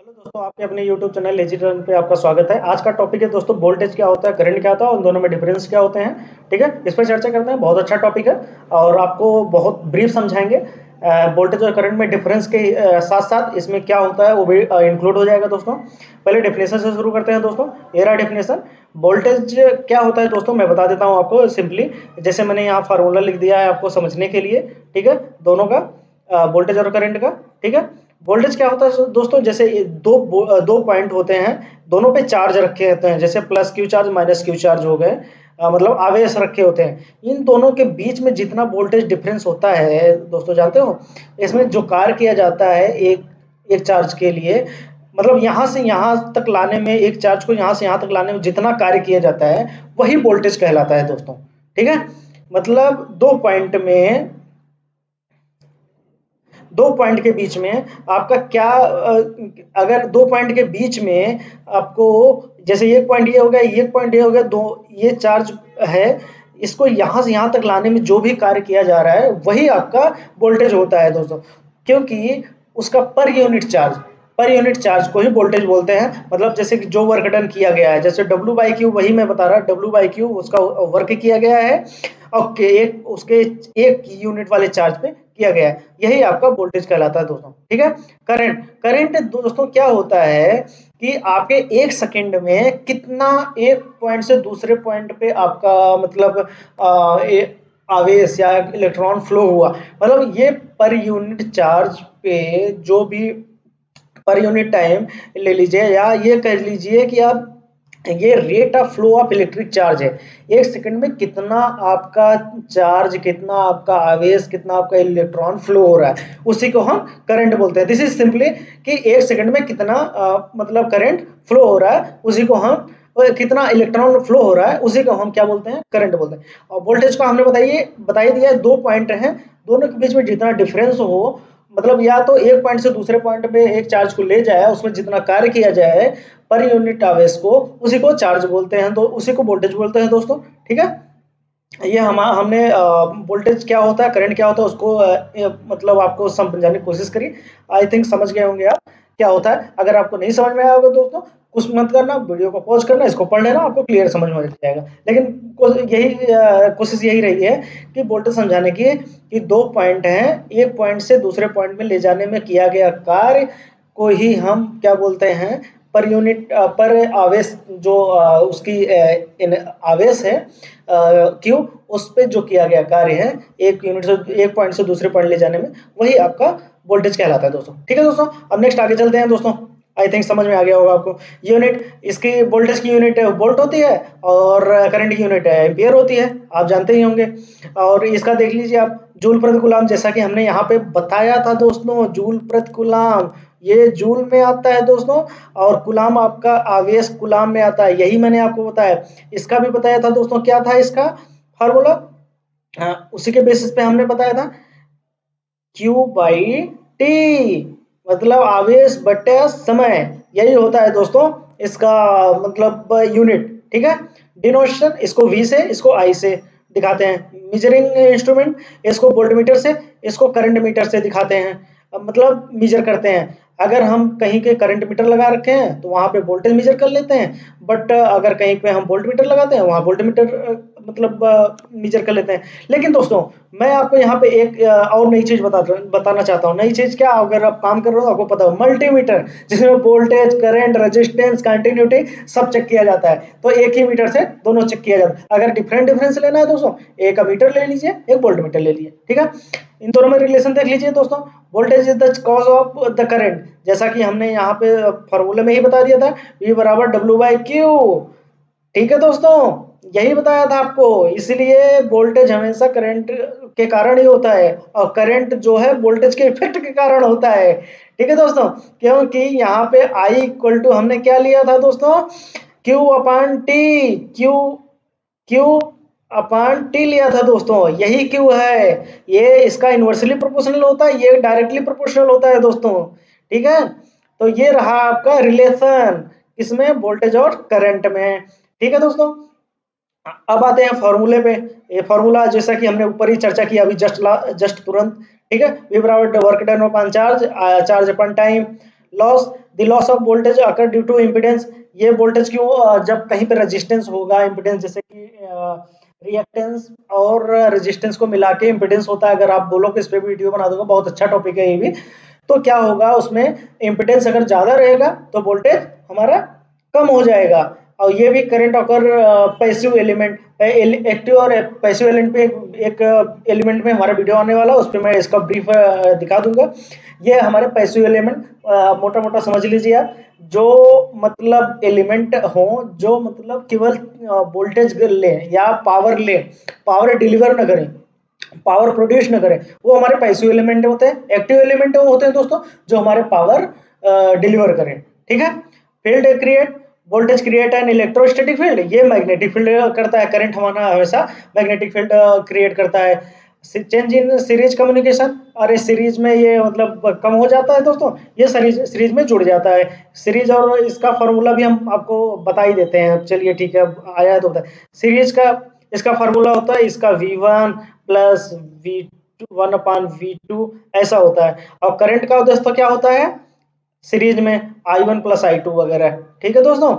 Hello दोस्तों, आपके अपने YouTube चैनल लेजी टर्न पे आपका स्वागत है। आज का टॉपिक है दोस्तों, वोल्टेज क्या होता है, करंट क्या होता है और उन दोनों में डिफरेंस क्या होते हैं। ठीक है, इस पर चर्चा करते हैं। बहुत अच्छा टॉपिक है और आपको बहुत ब्रीफ समझाएंगे। वोल्टेज और करंट में डिफरेंस के साथ साथ इसमें क्या होता है वो भी इंक्लूड हो जाएगा दोस्तों। पहले डेफिनेशन से शुरू करते हैं दोस्तों। ये रहा डेफिनेशन। वोल्टेज क्या होता है दोस्तों, मैं बता देता हूँ आपको सिंपली। जैसे मैंने यहाँ फार्मूला लिख दिया है आपको समझने के लिए। ठीक है, दोनों का, वोल्टेज और करंट का। ठीक है, वोल्टेज क्या होता है दोस्तों, जैसे दो पॉइंट होते हैं, दोनों पे चार्ज रखे होते हैं, जैसे plus Q charge minus Q charge हो गए। मतलब आवेश रखे होते हैं। इन दोनों के बीच में जितना वोल्टेज डिफरेंस होता है दोस्तों, जानते हो इसमें जो कार्य किया जाता है एक एक चार्ज के लिए, मतलब यहाँ से यहाँ तक लाने में, एक चार्ज को यहाँ से यहाँ तक लाने में जितना कार्य किया जाता है वही वोल्टेज कहलाता है दोस्तों। ठीक है, मतलब दो पॉइंट के बीच में आपका क्या, अगर दो पॉइंट के बीच में आपको, जैसे एक पॉइंट ये हो गया, एक पॉइंट ये हो गया, दो ये चार्ज है, इसको यहाँ से यहाँ तक लाने में जो भी कार्य किया जा रहा है वही आपका वोल्टेज होता है दोस्तों। क्योंकि उसका पर यूनिट चार्ज को ही वोल्टेज बोलते हैं। मतलब जैसे कि जो वर्क डन किया गया है, जैसे डब्ल्यू बाई क्यू, वही मैं बता रहा, डब्ल्यू बाई क्यू उसका वर्क किया गया है और एक उसके एक यूनिट वाले चार्ज पे किया गया है, यही आपका वोल्टेज कहलाता है दोस्तों। ठीक है, करंट करंट दोस्तों क्या होता है कि आपके एक सेकंड में कितना एक पॉइंट से दूसरे पॉइंट पे आपका मतलब आवेश या इलेक्ट्रॉन फ्लो हुआ। मतलब ये पर यूनिट चार्ज पे जो भी पर यूनिट टाइम ले लीजिए, या ये कह लीजिए कि आप, ये rate of flow of electric charge है। एक सेकंड में कितना आपका चार्ज, कितना आपका आवेश, कितना आपका इलेक्ट्रॉन फ्लो हो रहा है, उसी को हम करंट बोलते हैं। दिस इज सिंपली कि एक सेकंड में कितना मतलब करंट फ्लो हो रहा है, उसी को हम, कितना इलेक्ट्रॉन फ्लो हो रहा है उसी को हम क्या बोलते हैं, करंट बोलते हैं। और वोल्टेज को हमने बताई दिया है, दो पॉइंट हैं, दोनों के बीच में जितना डिफरेंस हो, मतलब या तो एक पॉइंट से दूसरे पॉइंट पे एक चार्ज को ले जाए, उसमें जितना कार्य किया जाए पर यूनिट आवेश को, उसी को चार्ज बोलते हैं, तो उसी को वोल्टेज बोलते हैं दोस्तों। ठीक है, ये हमने वोल्टेज क्या होता है, करंट क्या होता है उसको मतलब आपको समझाने की कोशिश करी। आई थिंक समझ गए होंगे आप क्या होता है। अगर आपको नहीं समझ में आया होगा दोस्तों, कुछ मत करना, वीडियो को पॉज करना, इसको पढ़ लेना, आपको क्लियर समझ में आ जाएगा। लेकिन कोशिश यही रही है कि वोल्टेज समझाने की, कि दो पॉइंट हैं, एक पॉइंट से दूसरे पॉइंट में ले जाने में किया गया कार्य को ही हम क्या बोलते हैं, पर यूनिट पर आवेश, जो उसकी आवेश है क्यों, उस पे जो किया गया कार्य है, एक यूनिट से एक पॉइंट से दूसरे पॉइंट ले जाने में, वही आपका वोल्टेज कहलाता है दोस्तों। ठीक है दोस्तों, अब नेक्स्ट आगे चलते हैं दोस्तों। आई थिंक समझ में आ गया होगा आपको। यूनिट, इसकी वोल्टेज की यूनिट वोल्ट होती है और करंट की यूनिट एम्पियर होती है, आप जानते ही होंगे। और इसका देख लीजिए आप, जूल प्रति कूलम, जैसा कि हमने यहाँ पे बताया था दोस्तों, जूल प्रति कूलम ये जूल में आता है दोस्तों, और कूलम आपका आवेश कूलम में आता है, यही मैंने आपको बताया। इसका भी बताया था दोस्तों, क्या था इसका फार्मूला, उसी के बेसिस पे हमने बताया था, Q बाई टी, मतलब आवेश बटे समय, यही होता है दोस्तों इसका मतलब यूनिट। ठीक है, डिनोशन इसको V से, इसको I से दिखाते हैं। मेजरिंग इंस्ट्रूमेंट, इसको वोल्टमीटर से, इसको करंट मीटर से दिखाते हैं, मतलब मेजर करते हैं। अगर हम कहीं के करंट मीटर लगा रखे हैं तो वहां पे वोल्टेज मेजर कर लेते हैं, बट अगर कहीं पे हम वोल्ट मीटर लगाते हैं वहां वोल्ट मीटर मतलब मेजर कर लेते हैं। लेकिन दोस्तों मैं आपको यहाँ पे एक और नई चीज बताना चाहता हूँ। नई चीज क्या, अगर आप काम कर रहे हो आपको पता हो, मल्टीमीटर, जिसमें वोल्टेज, करंट, रेजिस्टेंस, कंटिन्यूटी सब चेक किया जाता है, तो एक ही मीटर से दोनों चेक किया जाता है। अगर डिफरेंस लेना है दोस्तों, एक मीटर ले लीजिए, एक वोल्ट मीटर ले लीजिए। ठीक है, इन दोनों में रिलेशन देख लीजिए दोस्तों। Voltage is the cause of the current, जैसा कि हमने यहाँ पे फॉर्मूले में ही बता दिया था, V बराबर डब्ल्यू बाई क्यू। ठीक है दोस्तों, यही बताया था आपको। इसलिए वोल्टेज हमेशा करंट के कारण ही होता है, और करंट जो है वोल्टेज के इफेक्ट के कारण होता है। ठीक है दोस्तों, क्योंकि यहाँ पे I इक्वल टू हमने क्या लिया था दोस्तों, Q अपान टी, क्यू अपान टी लिया था दोस्तों, यही क्यू है। ये इसका इन्वर्सली प्रोपोर्शनल होता है, ये डायरेक्टली प्रोपोर्शनल होता है दोस्तों। ठीक है, तो ये रहा आपका रिलेशन, इसमें वोल्टेज और करंट में। ठीक है दोस्तों, अब आते हैं फॉर्मूले पे। ये फॉर्मूला जैसा कि हमने ऊपर ही चर्चा किया अभी जस्ट तुरंत। ठीक है, V बराबर work done upon charge, charge upon time loss. The loss of voltage occur due to impedance, ये वोल्टेज क्यों, जब कहीं पे रेजिस्टेंस होगा, इम्पिडेंस जैसे कि रिएक्टेंस और रेजिस्टेंस को मिला के इम्पिडेंस होता है। अगर आप बोलो कि इस पे वीडियो बना दूंगा, बहुत अच्छा टॉपिक है ये भी। तो क्या होगा उसमें, इम्पिडेंस अगर ज्यादा रहेगा तो वोल्टेज हमारा कम हो जाएगा। और ये भी करंट अगर पैसिव एलिमेंट, एक्टिव और पैसिव एलिमेंट पे एक एलिमेंट में हमारा वीडियो आने वाला है, उस पर मैं इसका ब्रीफ दिखा दूंगा। ये हमारे पैसिव एलिमेंट, मोटा मोटा समझ लीजिए आप, जो मतलब एलिमेंट हो, जो मतलब केवल वोल्टेज ले या पावर ले, पावर डिलीवर न करें, पावर प्रोड्यूस न करें, वो हमारे पैसिव एलिमेंट होते हैं। एक्टिव एलिमेंट वो होते हैं दोस्तों जो हमारे पावर डिलीवर करें। ठीक है। Field create, voltage create an electrostatic field, ये मैग्नेटिक फील्ड करता है। करंट हमारा हमेशा मैग्नेटिक फील्ड क्रिएट करता है। चेंज इन सीरीज कम्युनिकेशन, अरे सीरीज में ये मतलब कम हो जाता है दोस्तों, ये सीरीज में जुड़ जाता है। सीरीज और इसका फॉर्मूला भी हम आपको बता ही देते हैं। चलिए ठीक है, आया है तो बताए। सीरीज का इसका फॉर्मूला होता है, इसका V1 प्लस V1/V2 ऐसा होता है। और करंट का दोस्तों क्या होता है सीरीज में, I1 प्लस I2 वगैरह। ठीक है दोस्तों,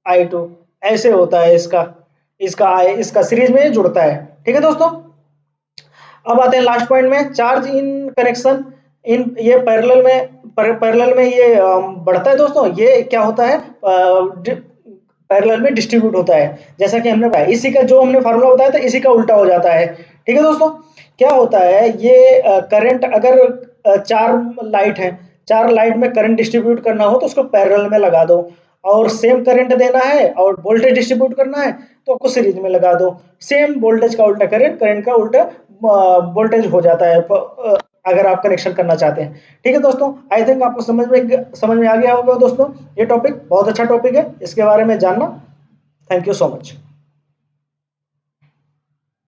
I2 ऐसे होता है इसका, इसका सीरीज में जुड़ता है। ठीक है दोस्तों। अब आते हैं लास्ट पॉइंट में, चार्ज इन कनेक्शन इन, ये पैरेलल में ये बढ़ता है दोस्तों। ये क्या होता है, पैरेलल में डिस्ट्रीब्यूट होता है। जैसा कि हमने बताया, इसी का जो हमने फार्मूला बताया था इसी का उल्टा हो जाता है। ठीक है दोस्तों। क्या होता है, ये करंट अगर चार लाइट है, चार लाइट में करंट डिस्ट्रीब्यूट करना हो तो उसको पैरेलल में लगा दो, और सेम करंट देना है और वोल्टेज डिस्ट्रीब्यूट करना है तो आपको सीरीज में लगा दो। सेम वोल्टेज का उल्टा करंट, करंट का उल्टा वोल्टेज हो जाता है अगर आप कनेक्शन करना चाहते हैं। ठीक है दोस्तों, आई थिंक आपको समझ में आ गया होगा दोस्तों। ये टॉपिक बहुत अच्छा टॉपिक है, इसके बारे में जानना। Thank you so much.